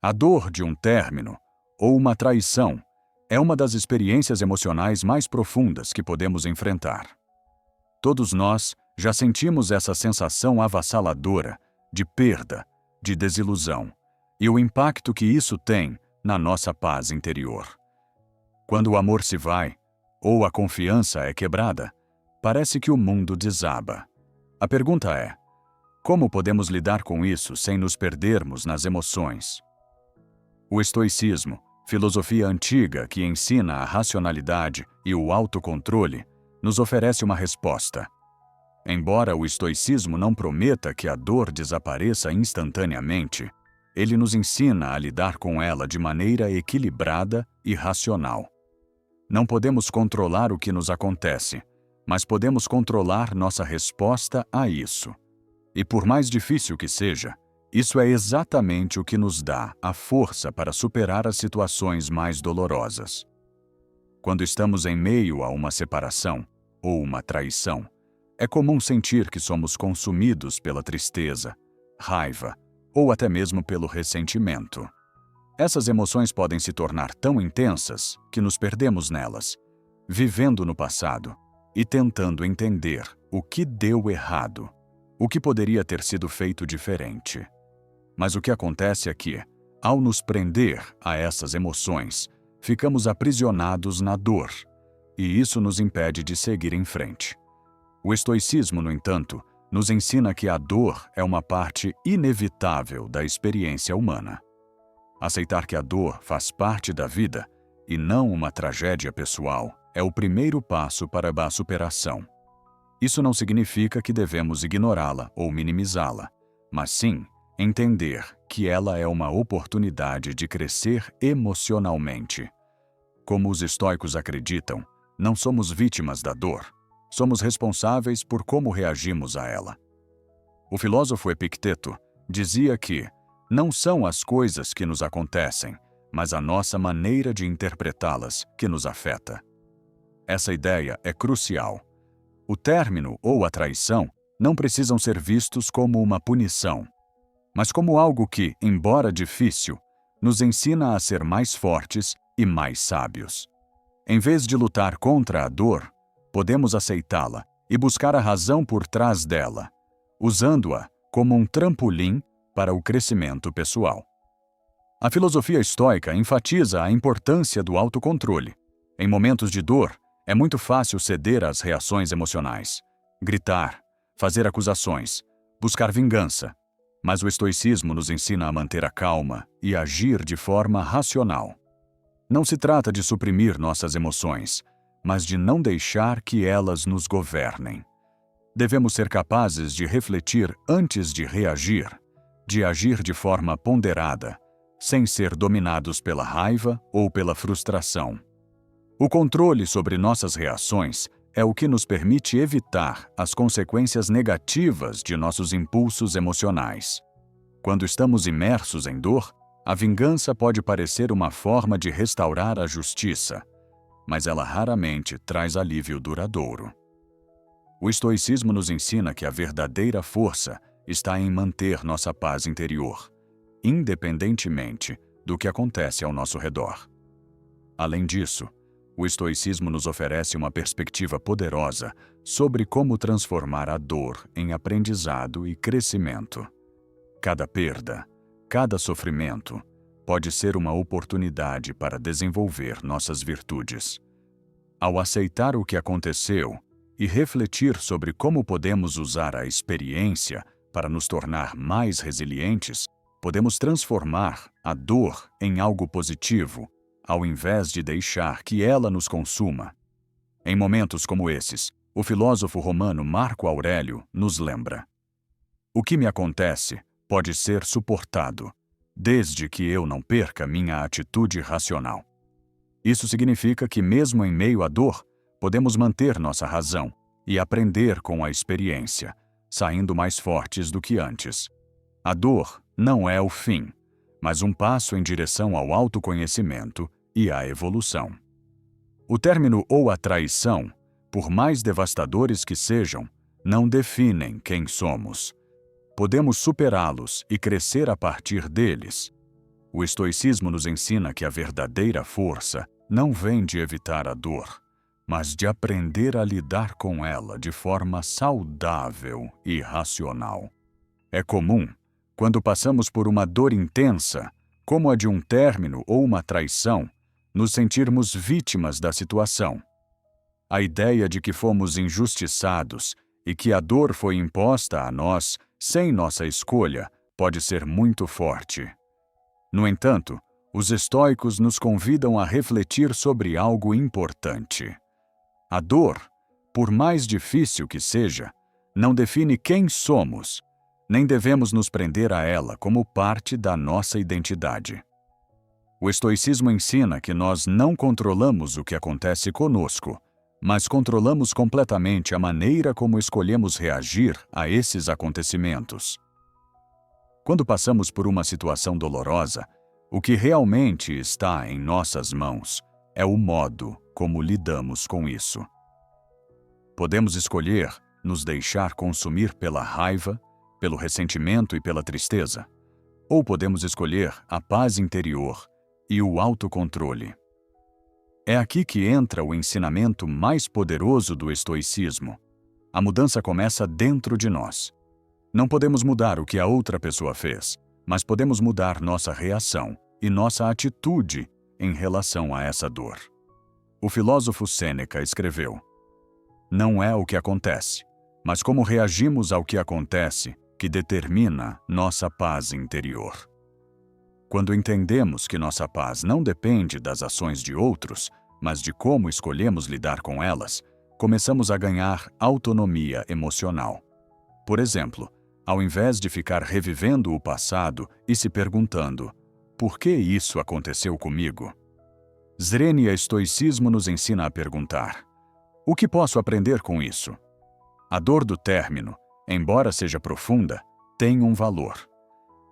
A dor de um término ou uma traição é uma das experiências emocionais mais profundas que podemos enfrentar. Todos nós já sentimos essa sensação avassaladora de perda, de desilusão, e o impacto que isso tem na nossa paz interior. Quando o amor se vai, ou a confiança é quebrada, parece que o mundo desaba. A pergunta é: como podemos lidar com isso sem nos perdermos nas emoções? O estoicismo, filosofia antiga que ensina a racionalidade e o autocontrole, nos oferece uma resposta. Embora o estoicismo não prometa que a dor desapareça instantaneamente, ele nos ensina a lidar com ela de maneira equilibrada e racional. Não podemos controlar o que nos acontece, mas podemos controlar nossa resposta a isso. E por mais difícil que seja, isso é exatamente o que nos dá a força para superar as situações mais dolorosas. Quando estamos em meio a uma separação ou uma traição, é comum sentir que somos consumidos pela tristeza, raiva ou até mesmo pelo ressentimento. Essas emoções podem se tornar tão intensas que nos perdemos nelas, vivendo no passado e tentando entender o que deu errado, o que poderia ter sido feito diferente. Mas o que acontece é que, ao nos prender a essas emoções, ficamos aprisionados na dor, e isso nos impede de seguir em frente. O estoicismo, no entanto, nos ensina que a dor é uma parte inevitável da experiência humana. Aceitar que a dor faz parte da vida e não uma tragédia pessoal é o primeiro passo para a superação. Isso não significa que devemos ignorá-la ou minimizá-la, mas sim entender que ela é uma oportunidade de crescer emocionalmente. Como os estoicos acreditam, não somos vítimas da dor, somos responsáveis por como reagimos a ela. O filósofo Epicteto dizia que não são as coisas que nos acontecem, mas a nossa maneira de interpretá-las que nos afeta. Essa ideia é crucial. O término ou a traição não precisam ser vistos como uma punição, mas como algo que, embora difícil, nos ensina a ser mais fortes e mais sábios. Em vez de lutar contra a dor, podemos aceitá-la e buscar a razão por trás dela, usando-a como um trampolim para o crescimento pessoal. A filosofia estoica enfatiza a importância do autocontrole. Em momentos de dor, é muito fácil ceder às reações emocionais, gritar, fazer acusações, buscar vingança. Mas o estoicismo nos ensina a manter a calma e agir de forma racional. Não se trata de suprimir nossas emoções, mas de não deixar que elas nos governem. Devemos ser capazes de refletir antes de reagir, de agir de forma ponderada, sem ser dominados pela raiva ou pela frustração. O controle sobre nossas reações é o que nos permite evitar as consequências negativas de nossos impulsos emocionais. Quando estamos imersos em dor, a vingança pode parecer uma forma de restaurar a justiça, mas ela raramente traz alívio duradouro. O estoicismo nos ensina que a verdadeira força está em manter nossa paz interior, independentemente do que acontece ao nosso redor. Além disso, o estoicismo nos oferece uma perspectiva poderosa sobre como transformar a dor em aprendizado e crescimento. Cada perda, cada sofrimento, pode ser uma oportunidade para desenvolver nossas virtudes. Ao aceitar o que aconteceu e refletir sobre como podemos usar a experiência para nos tornar mais resilientes, podemos transformar a dor em algo positivo, ao invés de deixar que ela nos consuma. Em momentos como esses, o filósofo romano Marco Aurélio nos lembra: o que me acontece pode ser suportado, desde que eu não perca minha atitude racional. Isso significa que, mesmo em meio à dor, podemos manter nossa razão e aprender com a experiência, saindo mais fortes do que antes. A dor não é o fim, mas um passo em direção ao autoconhecimento e à evolução. O término ou a traição, por mais devastadores que sejam, não definem quem somos. Podemos superá-los e crescer a partir deles. O estoicismo nos ensina que a verdadeira força não vem de evitar a dor, mas de aprender a lidar com ela de forma saudável e racional. É comum, quando passamos por uma dor intensa, como a de um término ou uma traição, nos sentirmos vítimas da situação. A ideia de que fomos injustiçados e que a dor foi imposta a nós sem nossa escolha pode ser muito forte. No entanto, os estoicos nos convidam a refletir sobre algo importante. A dor, por mais difícil que seja, não define quem somos, nem devemos nos prender a ela como parte da nossa identidade. O estoicismo ensina que nós não controlamos o que acontece conosco, mas controlamos completamente a maneira como escolhemos reagir a esses acontecimentos. Quando passamos por uma situação dolorosa, o que realmente está em nossas mãos é o modo como lidamos com isso. Podemos escolher nos deixar consumir pela raiva, pelo ressentimento e pela tristeza, ou podemos escolher a paz interior e o autocontrole. É aqui que entra o ensinamento mais poderoso do estoicismo. A mudança começa dentro de nós. Não podemos mudar o que a outra pessoa fez, mas podemos mudar nossa reação e nossa atitude em relação a essa dor. O filósofo Sêneca escreveu: "Não é o que acontece, mas como reagimos ao que acontece que determina nossa paz interior." Quando entendemos que nossa paz não depende das ações de outros, mas de como escolhemos lidar com elas, começamos a ganhar autonomia emocional. Por exemplo, ao invés de ficar revivendo o passado e se perguntando: por que isso aconteceu comigo? Zrenia Estoicismo nos ensina a perguntar: o que posso aprender com isso? A dor do término, embora seja profunda, tem um valor.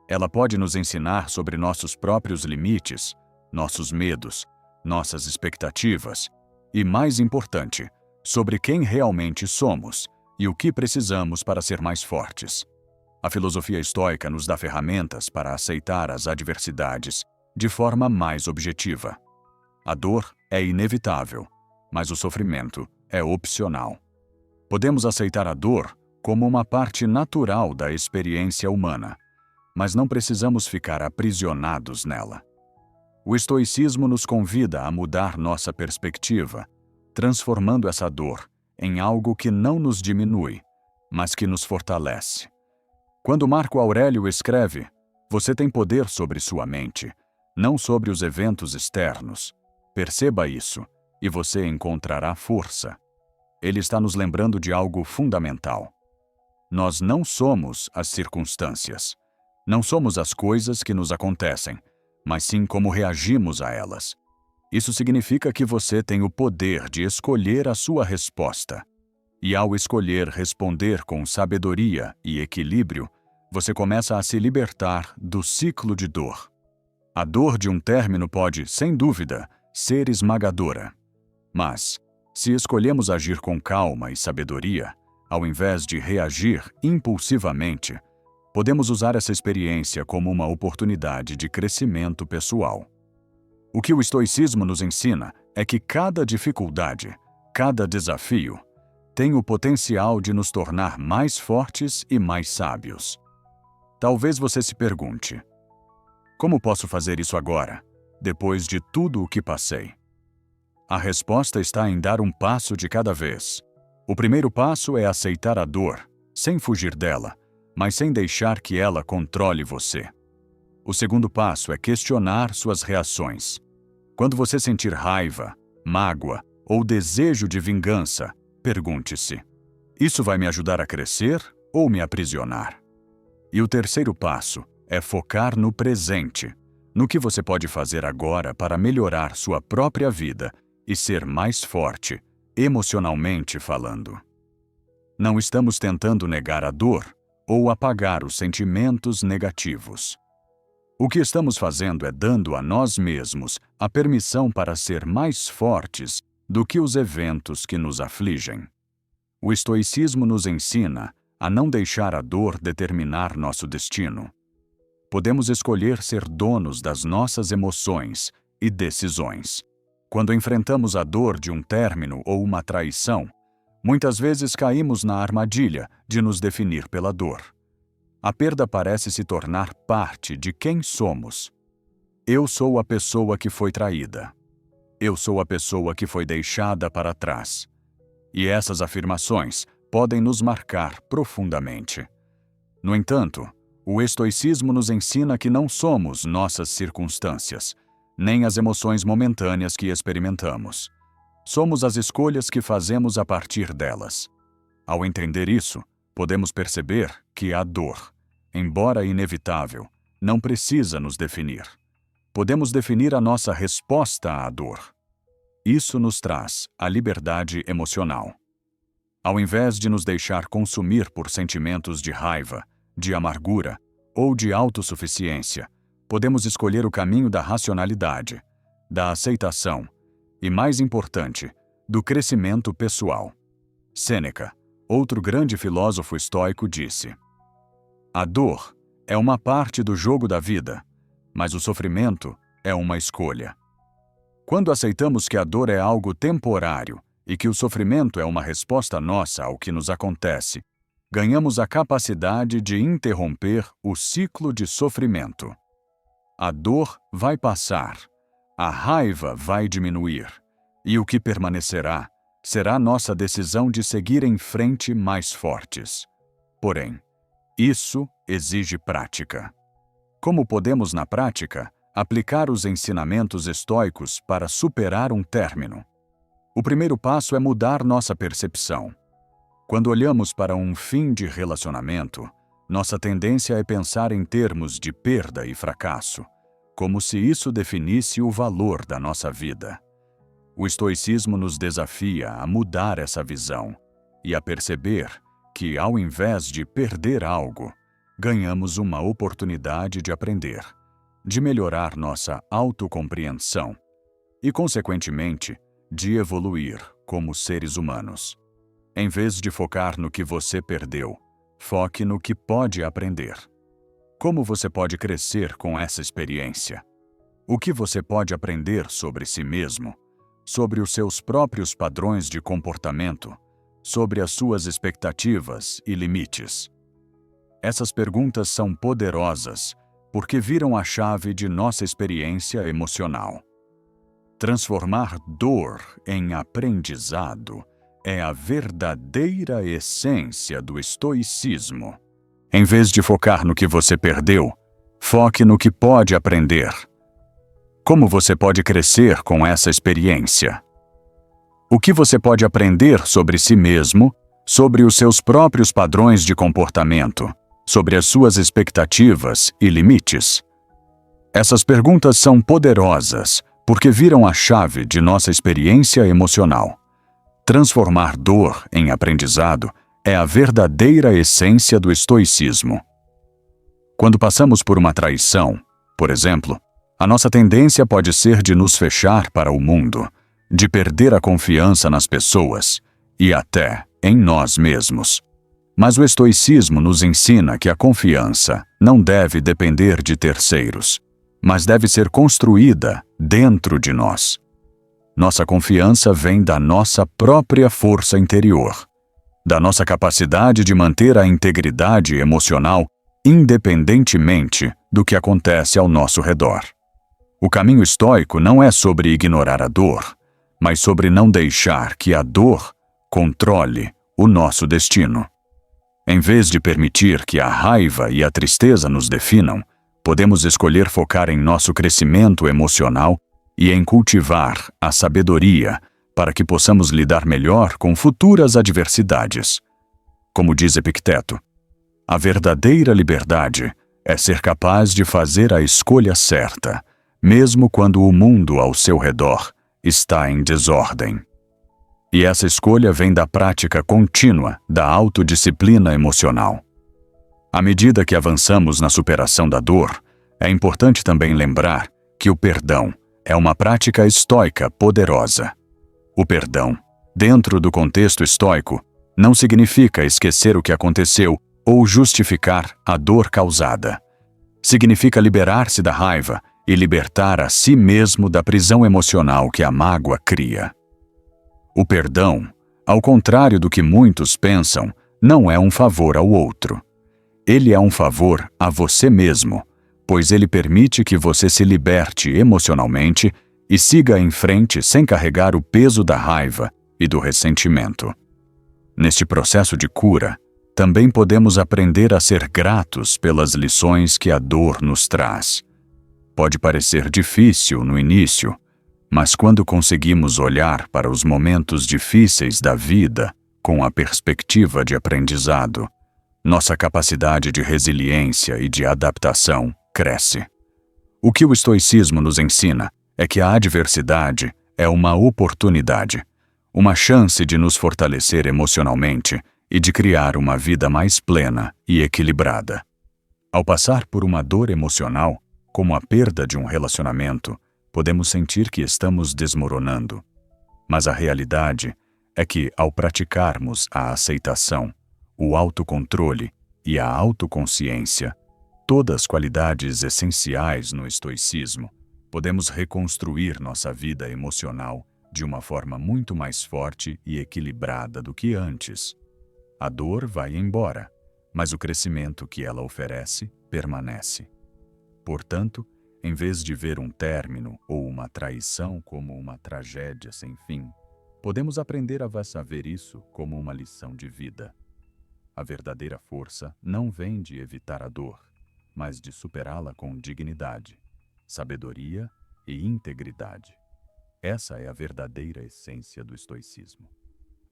Ela pode nos ensinar sobre nossos próprios limites, nossos medos, nossas expectativas e, mais importante, sobre quem realmente somos e o que precisamos para ser mais fortes. A filosofia estoica nos dá ferramentas para aceitar as adversidades de forma mais objetiva. A dor é inevitável, mas o sofrimento é opcional. Podemos aceitar a dor como uma parte natural da experiência humana, mas não precisamos ficar aprisionados nela. O estoicismo nos convida a mudar nossa perspectiva, transformando essa dor em algo que não nos diminui, mas que nos fortalece. Quando Marco Aurélio escreve: "Você tem poder sobre sua mente, não sobre os eventos externos. Perceba isso, e você encontrará força." Ele está nos lembrando de algo fundamental. Nós não somos as circunstâncias. Não somos as coisas que nos acontecem, mas sim como reagimos a elas. Isso significa que você tem o poder de escolher a sua resposta. E ao escolher responder com sabedoria e equilíbrio, você começa a se libertar do ciclo de dor. A dor de um término pode, sem dúvida, ser esmagadora. Mas, se escolhemos agir com calma e sabedoria, ao invés de reagir impulsivamente, podemos usar essa experiência como uma oportunidade de crescimento pessoal. O que o estoicismo nos ensina é que cada dificuldade, cada desafio, tem o potencial de nos tornar mais fortes e mais sábios. Talvez você se pergunte: como posso fazer isso agora, depois de tudo o que passei? A resposta está em dar um passo de cada vez. O primeiro passo é aceitar a dor, sem fugir dela, mas sem deixar que ela controle você. O segundo passo é questionar suas reações. Quando você sentir raiva, mágoa ou desejo de vingança, pergunte-se: isso vai me ajudar a crescer ou me aprisionar? E o terceiro passo é focar no presente, no que você pode fazer agora para melhorar sua própria vida e ser mais forte, emocionalmente falando. Não estamos tentando negar a dor ou apagar os sentimentos negativos. O que estamos fazendo é dando a nós mesmos a permissão para ser mais fortes do que os eventos que nos afligem. O estoicismo nos ensina a não deixar a dor determinar nosso destino. podemos escolher ser donos das nossas emoções e decisões. Quando enfrentamos a dor de um término ou uma traição, muitas vezes caímos na armadilha de nos definir pela dor. A perda parece se tornar parte de quem somos. Eu sou a pessoa que foi traída. Eu sou a pessoa que foi deixada para trás. E essas afirmações podem nos marcar profundamente. No entanto, o estoicismo nos ensina que não somos nossas circunstâncias, nem as emoções momentâneas que experimentamos. Somos as escolhas que fazemos a partir delas. Ao entender isso, podemos perceber que a dor, embora inevitável, não precisa nos definir. Podemos definir a nossa resposta à dor. Isso nos traz a liberdade emocional. Ao invés de nos deixar consumir por sentimentos de raiva, de amargura ou de autossuficiência, podemos escolher o caminho da racionalidade, da aceitação e, mais importante, do crescimento pessoal. Sêneca, outro grande filósofo estoico, disse: "A dor é uma parte do jogo da vida, mas o sofrimento é uma escolha." Quando aceitamos que a dor é algo temporário e que o sofrimento é uma resposta nossa ao que nos acontece, ganhamos a capacidade de interromper o ciclo de sofrimento. A dor vai passar, a raiva vai diminuir, e o que permanecerá será nossa decisão de seguir em frente mais fortes. Porém, isso exige prática. Como podemos, na prática, aplicar os ensinamentos estoicos para superar um término? O primeiro passo é mudar nossa percepção. Quando olhamos para um fim de relacionamento, nossa tendência é pensar em termos de perda e fracasso, como se isso definisse o valor da nossa vida. O estoicismo nos desafia a mudar essa visão e a perceber que, ao invés de perder algo, ganhamos uma oportunidade de aprender, de melhorar nossa autocompreensão e, consequentemente, de evoluir como seres humanos. Em vez de focar no que você perdeu, foque no que pode aprender. Como você pode crescer com essa experiência? O que você pode aprender sobre si mesmo, sobre os seus próprios padrões de comportamento, sobre as suas expectativas e limites? Essas perguntas são poderosas porque viram a chave de nossa experiência emocional. Transformar dor em aprendizado é a verdadeira essência do estoicismo. Em vez de focar no que você perdeu, foque no que pode aprender. Como você pode crescer com essa experiência? O que você pode aprender sobre si mesmo, sobre os seus próprios padrões de comportamento, sobre as suas expectativas e limites? Essas perguntas são poderosas porque viram a chave de nossa experiência emocional. Transformar dor em aprendizado é a verdadeira essência do estoicismo. Quando passamos por uma traição, por exemplo, a nossa tendência pode ser de nos fechar para o mundo, de perder a confiança nas pessoas e até em nós mesmos. Mas o estoicismo nos ensina que a confiança não deve depender de terceiros, mas deve ser construída dentro de nós. Nossa confiança vem da nossa própria força interior, da nossa capacidade de manter a integridade emocional independentemente do que acontece ao nosso redor. O caminho estoico não é sobre ignorar a dor, mas sobre não deixar que a dor controle o nosso destino. Em vez de permitir que a raiva e a tristeza nos definam, podemos escolher focar em nosso crescimento emocional e em cultivar a sabedoria para que possamos lidar melhor com futuras adversidades. Como diz Epicteto, a verdadeira liberdade é ser capaz de fazer a escolha certa, mesmo quando o mundo ao seu redor está em desordem. E essa escolha vem da prática contínua da autodisciplina emocional. À medida que avançamos na superação da dor, é importante também lembrar que o perdão é uma prática estoica poderosa. O perdão, dentro do contexto estoico, não significa esquecer o que aconteceu ou justificar a dor causada. Significa liberar-se da raiva e libertar a si mesmo da prisão emocional que a mágoa cria. O perdão, ao contrário do que muitos pensam, não é um favor ao outro. Ele é um favor a você mesmo, pois ele permite que você se liberte emocionalmente e siga em frente sem carregar o peso da raiva e do ressentimento. Neste processo de cura, também podemos aprender a ser gratos pelas lições que a dor nos traz. Pode parecer difícil no início, mas quando conseguimos olhar para os momentos difíceis da vida com a perspectiva de aprendizado, nossa capacidade de resiliência e de adaptação cresce. O que o estoicismo nos ensina é que a adversidade é uma oportunidade, uma chance de nos fortalecer emocionalmente e de criar uma vida mais plena e equilibrada. Ao passar por uma dor emocional, como a perda de um relacionamento, podemos sentir que estamos desmoronando. Mas a realidade é que, ao praticarmos a aceitação, o autocontrole e a autoconsciência, todas qualidades essenciais no estoicismo, podemos reconstruir nossa vida emocional de uma forma muito mais forte e equilibrada do que antes. A dor vai embora, mas o crescimento que ela oferece permanece. Portanto, em vez de ver um término ou uma traição como uma tragédia sem fim, podemos aprender a ver isso como uma lição de vida. A verdadeira força não vem de evitar a dor, mas de superá-la com dignidade, sabedoria e integridade. Essa é a verdadeira essência do estoicismo.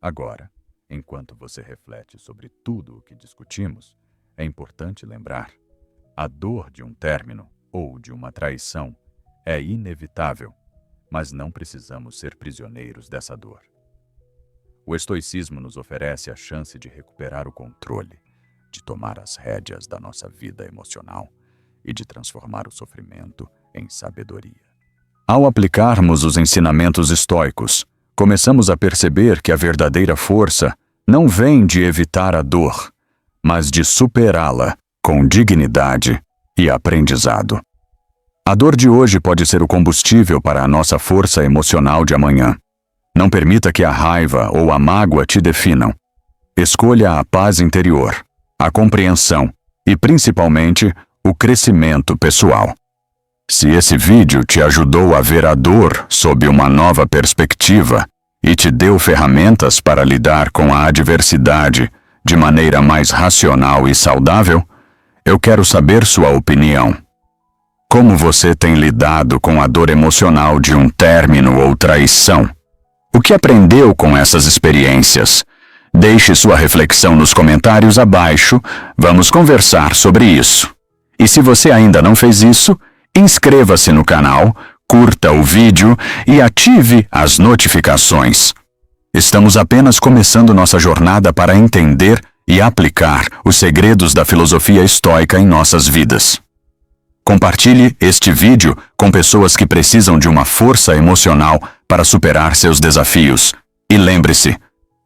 Agora, enquanto você reflete sobre tudo o que discutimos, é importante lembrar: a dor de um término ou de uma traição é inevitável, mas não precisamos ser prisioneiros dessa dor. O estoicismo nos oferece a chance de recuperar o controle, de tomar as rédeas da nossa vida emocional e de transformar o sofrimento em sabedoria. Ao aplicarmos os ensinamentos estoicos, começamos a perceber que a verdadeira força não vem de evitar a dor, mas de superá-la com dignidade e aprendizado. A dor de hoje pode ser o combustível para a nossa força emocional de amanhã. Não permita que a raiva ou a mágoa te definam. Escolha a paz interior, a compreensão e, principalmente, o crescimento pessoal. Se esse vídeo te ajudou a ver a dor sob uma nova perspectiva e te deu ferramentas para lidar com a adversidade de maneira mais racional e saudável, eu quero saber sua opinião. Como você tem lidado com a dor emocional de um término ou traição? O que aprendeu com essas experiências? Deixe sua reflexão nos comentários abaixo, vamos conversar sobre isso. E se você ainda não fez isso, inscreva-se no canal, curta o vídeo e ative as notificações. Estamos apenas começando nossa jornada para entender e aplicar os segredos da filosofia estoica em nossas vidas. Compartilhe este vídeo com pessoas que precisam de uma força emocional para superar seus desafios. E lembre-se,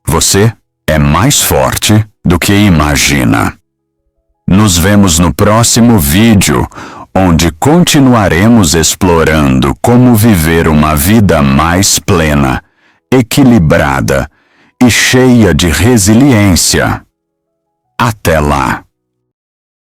você é mais forte do que imagina. Nos vemos no próximo vídeo, onde continuaremos explorando como viver uma vida mais plena, equilibrada e cheia de resiliência. Até lá!